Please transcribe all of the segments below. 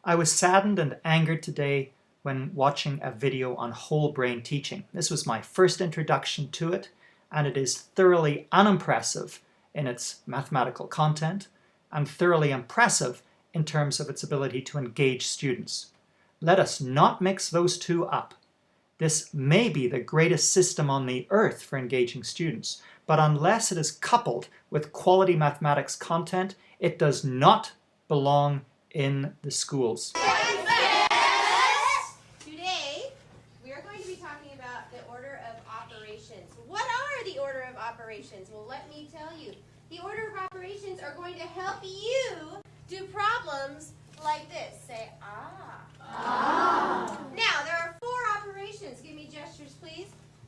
I was saddened and angered today when watching a video on whole brain teaching. This was my first introduction to it, and it is thoroughly unimpressive in its mathematical content and thoroughly impressive in terms of its ability to engage students. Let us not mix those two up. This may be the greatest system on the earth for engaging students, but unless it is coupled with quality mathematics content, it does not belong in the schools. Today, we are going to be talking about the order of operations. What are the order of operations? Well, let me tell you. The order of operations are going to help you do problems like this. Say, ah. Ah. Now, there are 4 operations. Give me gestures, please.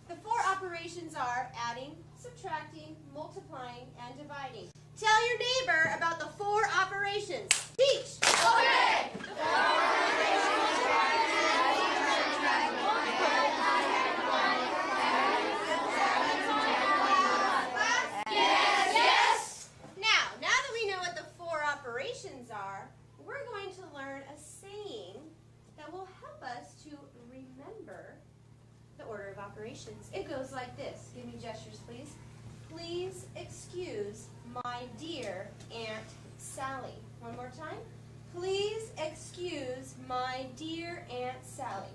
The 4 operations are adding, subtracting, multiplying, and dividing. Tell your neighbor about the 4 operations. Teach. Okay. The 4 operations are adding, subtracting, multiplying, Yes. Now that we know what the 4 operations are, we're going to learn a saying that will help us to remember the order of operations. It goes like this. Give me gestures, please. Please excuse my dear Aunt Sally. One more time. Please excuse my dear Aunt Sally.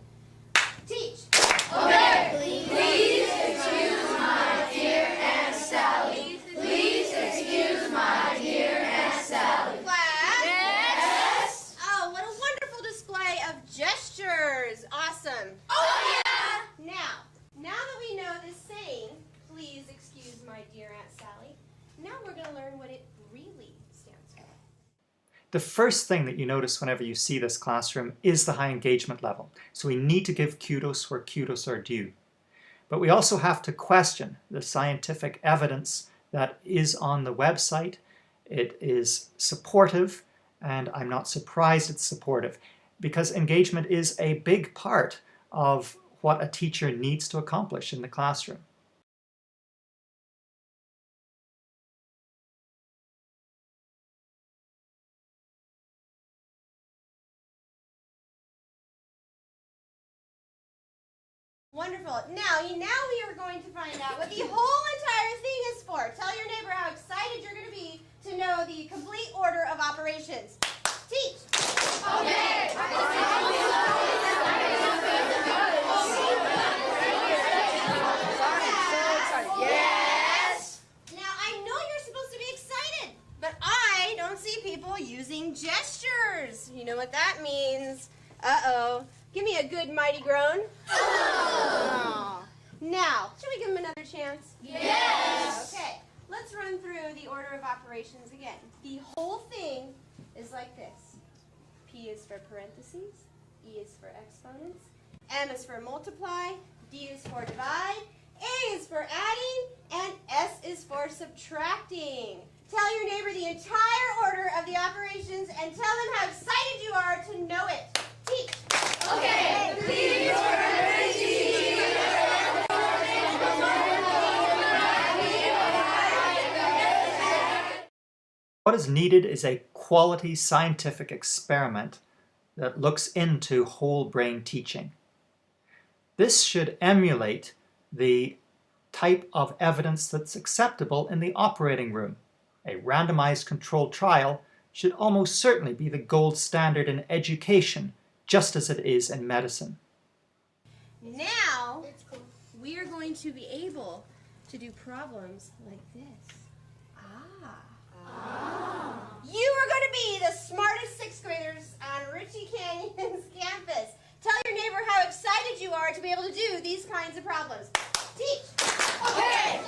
Teach. Okay. Please excuse my dear Aunt Sally. Please excuse my dear Aunt Sally. Class? Yes. Oh, what a wonderful display of gestures. Awesome. Oh, yeah. Now that we know this saying, please excuse my dear Aunt Sally, now we're going to learn what it really stands for. The first thing that you notice whenever you see this classroom is the high engagement level. So we need to give kudos where kudos are due. But we also have to question the scientific evidence that is on the website. It is supportive, and I'm not surprised it's supportive, because engagement is a big part of what a teacher needs to accomplish in the classroom. Wonderful. Now we are going to find out what the whole entire thing is for. Tell your neighbor how excited you're going to be to know the complete order of operations. Teach. Okay. Yes. Now I know you're supposed to be excited, but I don't see people using gestures. You know what that means. Uh-oh. Give me a good mighty groan. Oh. Now, should we give him another chance? Yes. Okay, let's run through the order of operations again. The whole thing is like this. P is for parentheses, E is for exponents, M is for multiply, D is for divide, A is for adding, and S is for subtracting. Tell your neighbor the entire order of the operations and tell them how excited you are to know it. Teach. Okay. Please What is needed is a quality scientific experiment that looks into whole brain teaching. This should emulate the type of evidence that's acceptable in the operating room. A randomized controlled trial should almost certainly be the gold standard in education, just as it is in medicine. Now, we are going to be able to do problems like this. You are going to be the smartest 6th graders on Ritchie Canyon's campus. Tell your neighbor how excited you are to be able to do these kinds of problems. Teach. Okay.